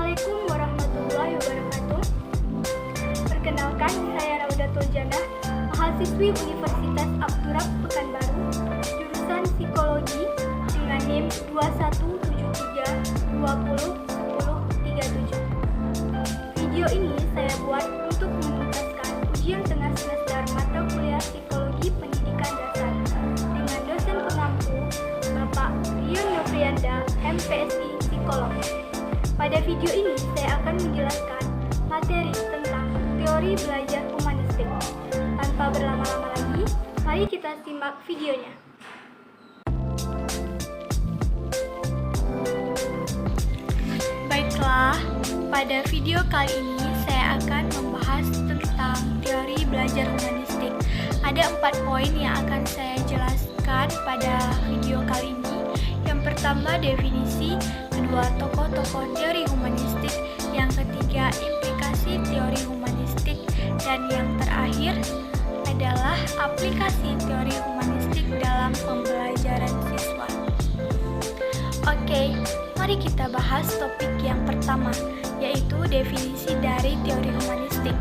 Assalamualaikum warahmatullahi wabarakatuh. Perkenalkan, saya Raudatul Jannah, mahasiswi Universitas Abdurrab Pekanbaru, jurusan Psikologi dengan NIM 2173201037. Video ini saya buat untuk menuntaskan ujian tengah semester mata kuliah Psikologi Pendidikan Dasar dengan dosen pengampu Bapak Rion Noprianda, MPSI Psikolog. Pada video ini saya akan menjelaskan materi tentang teori belajar humanistik. Tanpa berlama-lama lagi, mari kita simak videonya. Baiklah, pada video kali ini saya akan membahas tentang teori belajar humanistik. Ada 4 poin yang akan saya jelaskan pada video kali ini. Yang pertama, definisi, kedua, tokoh-tokoh teori humanistik, yang ketiga, implikasi teori humanistik, dan yang terakhir adalah aplikasi teori humanistik dalam pembelajaran siswa. Oke, mari kita bahas topik yang pertama, yaitu definisi dari teori humanistik.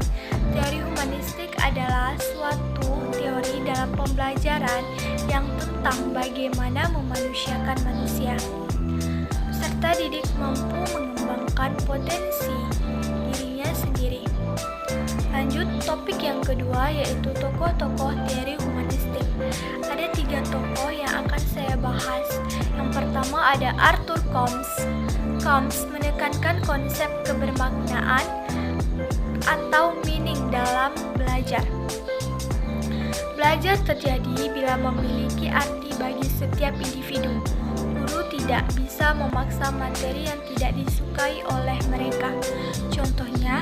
Teori humanistik adalah suatu teori dalam pembelajaran yang tentang bagaimana memanusiakan manusia, serta didik mampu mengembangkan potensi dirinya sendiri. Lanjut, topik yang kedua yaitu tokoh-tokoh teori humanistik. Ada 3 tokoh yang akan saya bahas. Yang pertama ada Arthur Combs. Combs menekankan konsep kebermaknaan atau meaning dalam belajar. Belajar terjadi bila memiliki arti bagi setiap individu. Guru tidak bisa memaksa materi yang tidak disukai oleh mereka. Contohnya,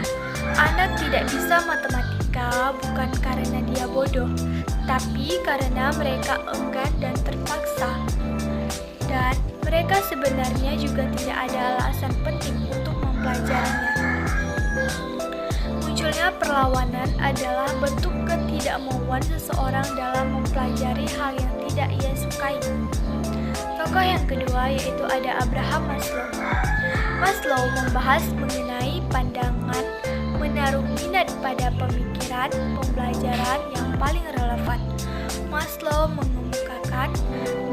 anak tidak bisa matematika bukan karena dia bodoh, tapi karena mereka enggan dan terpaksa. Dan mereka sebenarnya juga tidak ada alasan penting untuk mempelajarinya. Munculnya perlawanan adalah bentuk ketidakmauan seseorang dalam mempelajari hal yang tidak ia sukai. Tokoh yang kedua yaitu ada Abraham Maslow. Maslow membahas mengenai pandangan menaruh minat pada pemikiran pembelajaran yang paling relevan. Maslow mengemukakan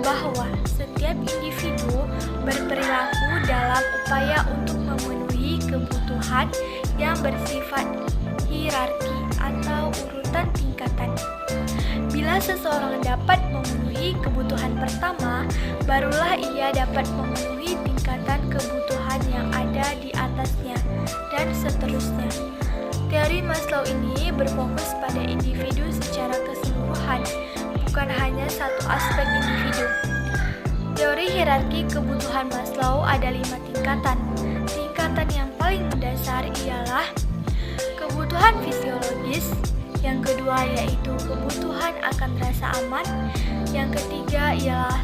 bahwa setiap individu berperilaku dalam upaya untuk memenuhi kebutuhan yang bersifat hierarki atau urutan tingkatan. Bila seseorang dapat memenuhi kebutuhan pertama, barulah ia dapat memenuhi tingkatan kebutuhan yang ada di atasnya, dan seterusnya. Teori Maslow ini berfokus pada individu secara keseluruhan, bukan hanya satu aspek individu. Teori hierarki kebutuhan Maslow ada 5 tingkatan. Tingkatan yang paling mendasar ialah kebutuhan fisiologis, yang kedua yaitu kebutuhan akan rasa aman, yang ketiga ialah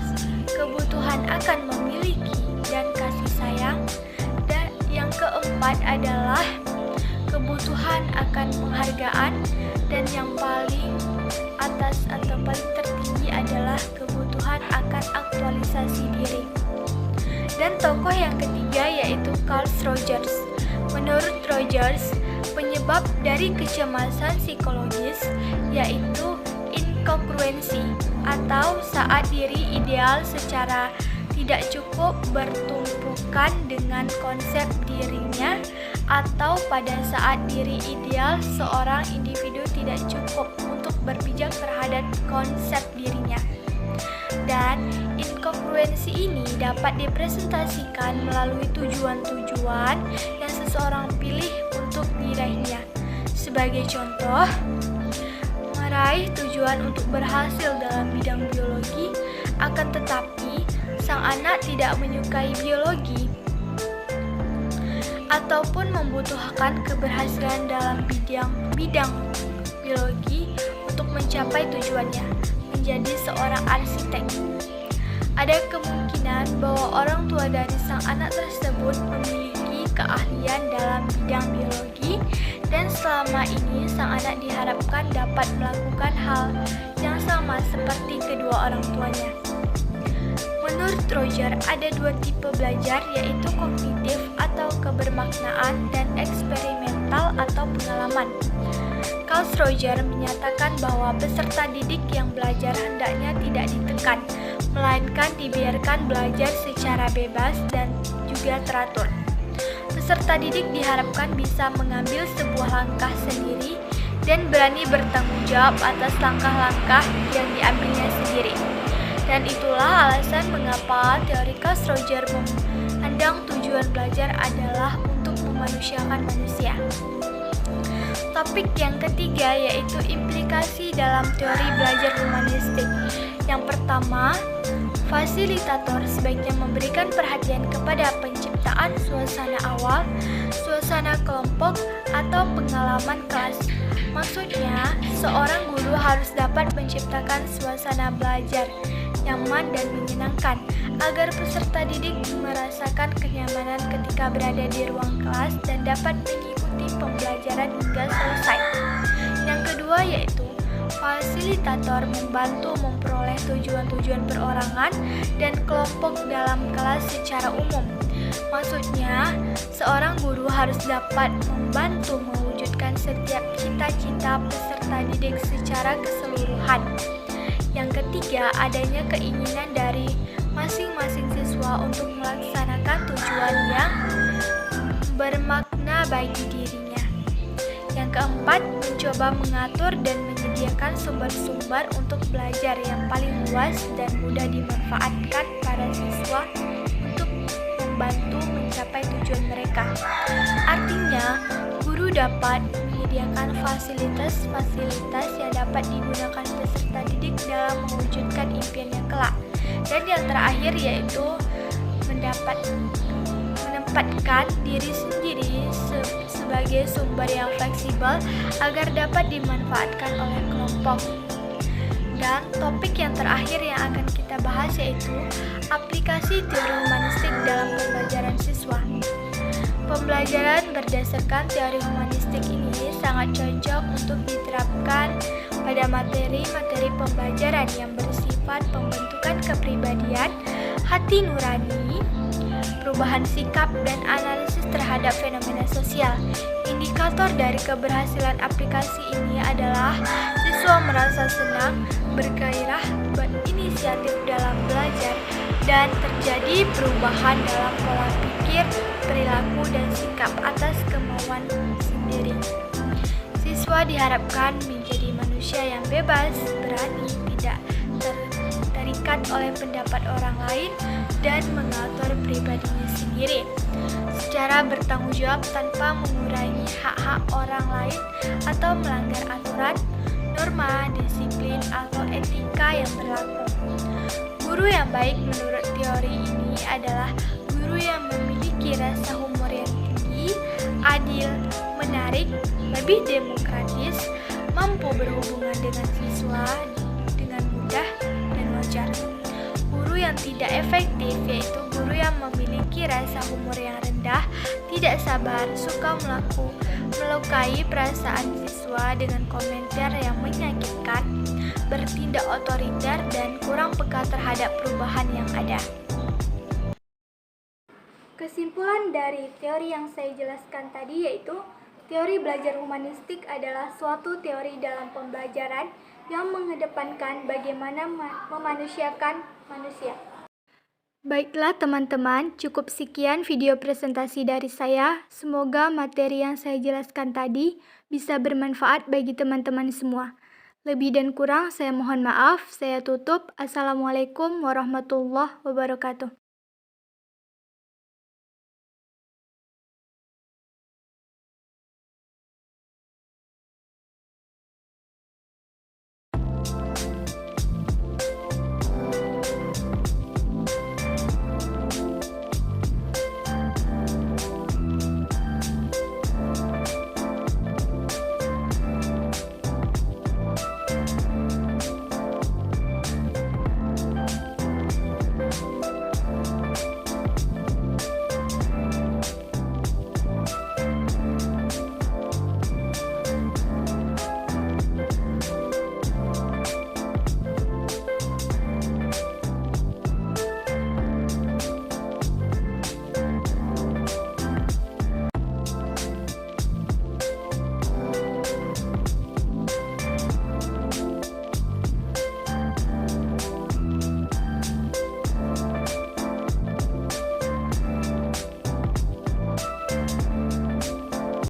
kebutuhan akan memiliki dan kasih sayang, dan yang keempat adalah kebutuhan akan penghargaan, dan yang paling atas atau paling tertinggi adalah kebutuhan akan aktualisasi diri. Dan tokoh yang ketiga yaitu Carl Rogers. Menurut Rogers, penyebab dari kecemasan psikologis yaitu inkongruensi atau saat diri ideal secara tidak cukup bertumpukan dengan konsep dirinya, atau pada saat diri ideal seorang individu tidak cukup untuk berpijak terhadap konsep dirinya. Dan inkongruensi ini dapat dipresentasikan melalui tujuan-tujuan yang seseorang pilih untuk diraihnya. Sebagai contoh, meraih tujuan untuk berhasil dalam bidang biologi, akan tetapi sang anak tidak menyukai biologi ataupun membutuhkan keberhasilan dalam bidang biologi untuk mencapai tujuannya, menjadi seorang arsitek. Ada kemungkinan bahwa orang tua dari sang anak tersebut memiliki keahlian dalam bidang biologi, dan selama ini sang anak diharapkan dapat melakukan hal yang sama seperti kedua orang tuanya. Menurut Roger, ada 2 tipe belajar, yaitu kognitif atau kebermaknaan dan eksperimental atau pengalaman. Carl Roger menyatakan bahwa peserta didik yang belajar hendaknya tidak ditekan, melainkan dibiarkan belajar secara bebas dan juga teratur. Peserta didik diharapkan bisa mengambil sebuah langkah sendiri dan berani bertanggung jawab atas langkah-langkah yang diambilnya sendiri. Dan itulah alasan mengapa teori Carl Roger memandang tujuan belajar adalah untuk memanusiakan manusia. Topik yang ketiga yaitu implikasi dalam teori belajar humanistik. Yang pertama, fasilitator sebaiknya memberikan perhatian kepada penciptaan suasana awal, suasana kelompok, atau pengalaman kelas. Maksudnya, seorang guru harus dapat menciptakan suasana belajar nyaman dan menyenangkan agar peserta didik merasakan kenyamanan ketika berada di ruang kelas dan dapat mengikuti pembelajaran hingga selesai. Yang kedua yaitu fasilitator membantu memperoleh tujuan-tujuan perorangan dan kelompok dalam kelas secara umum. Maksudnya, seorang guru harus dapat membantu mewujudkan setiap cita-cita peserta didik secara keseluruhan. Yang ketiga, adanya keinginan dari masing-masing siswa untuk melaksanakan tujuan yang bermakna bagi dirinya. Yang keempat, mencoba mengatur dan menyediakan sumber-sumber untuk belajar yang paling luas dan mudah dimanfaatkan para siswa untuk membantu mencapai tujuan mereka. Artinya, guru dapat menyediakan fasilitas-fasilitas yang dapat digunakan peserta didik dalam mewujudkan impiannya kelak. Dan yang terakhir yaitu menempatkan diri sendiri sebagai sumber yang fleksibel agar dapat dimanfaatkan oleh kelompok. Dan topik yang terakhir yang akan kita bahas yaitu aplikasi teori humanistik dalam pembelajaran siswa. Pembelajaran berdasarkan teori humanistik ini sangat cocok untuk diterapkan pada materi-materi pembelajaran yang bersifat pembentukan kepribadian, hati nurani, perubahan sikap, dan analisis terhadap fenomena sosial. Indikator dari keberhasilan aplikasi ini adalah siswa merasa senang, bergairah, berinisiatif dalam belajar, dan terjadi perubahan dalam pola pikir, perilaku, dan sikap atas kemauan sendiri. Siswa diharapkan menjadi manusia yang bebas, berani, tidak terikat oleh pendapat orang lain, dan mengatur pribadinya sendiri secara bertanggung jawab tanpa mengurangi hak-hak orang lain atau melanggar aturan, norma, disiplin, atau etika yang berlaku. Guru yang baik menurut teori ini adalah guru yang memiliki rasa humor yang tinggi, adil, menarik, lebih demokratis, mampu berhubungan dengan siswa dengan mudah dan wajar. Guru yang tidak efektif yaitu guru yang memiliki rasa humor yang rendah, tidak sabar, suka melukai perasaan siswa dengan komentar yang menyakitkan, bertindak otoriter, dan kurang peka terhadap perubahan yang ada. Kesimpulan dari teori yang saya jelaskan tadi yaitu teori belajar humanistik adalah suatu teori dalam pembelajaran yang mengedepankan bagaimana memanusiakan manusia. Baiklah teman-teman, cukup sekian video presentasi dari saya. Semoga materi yang saya jelaskan tadi bisa bermanfaat bagi teman-teman semua. Lebih dan kurang saya mohon maaf. Saya tutup. Assalamualaikum warahmatullahi wabarakatuh.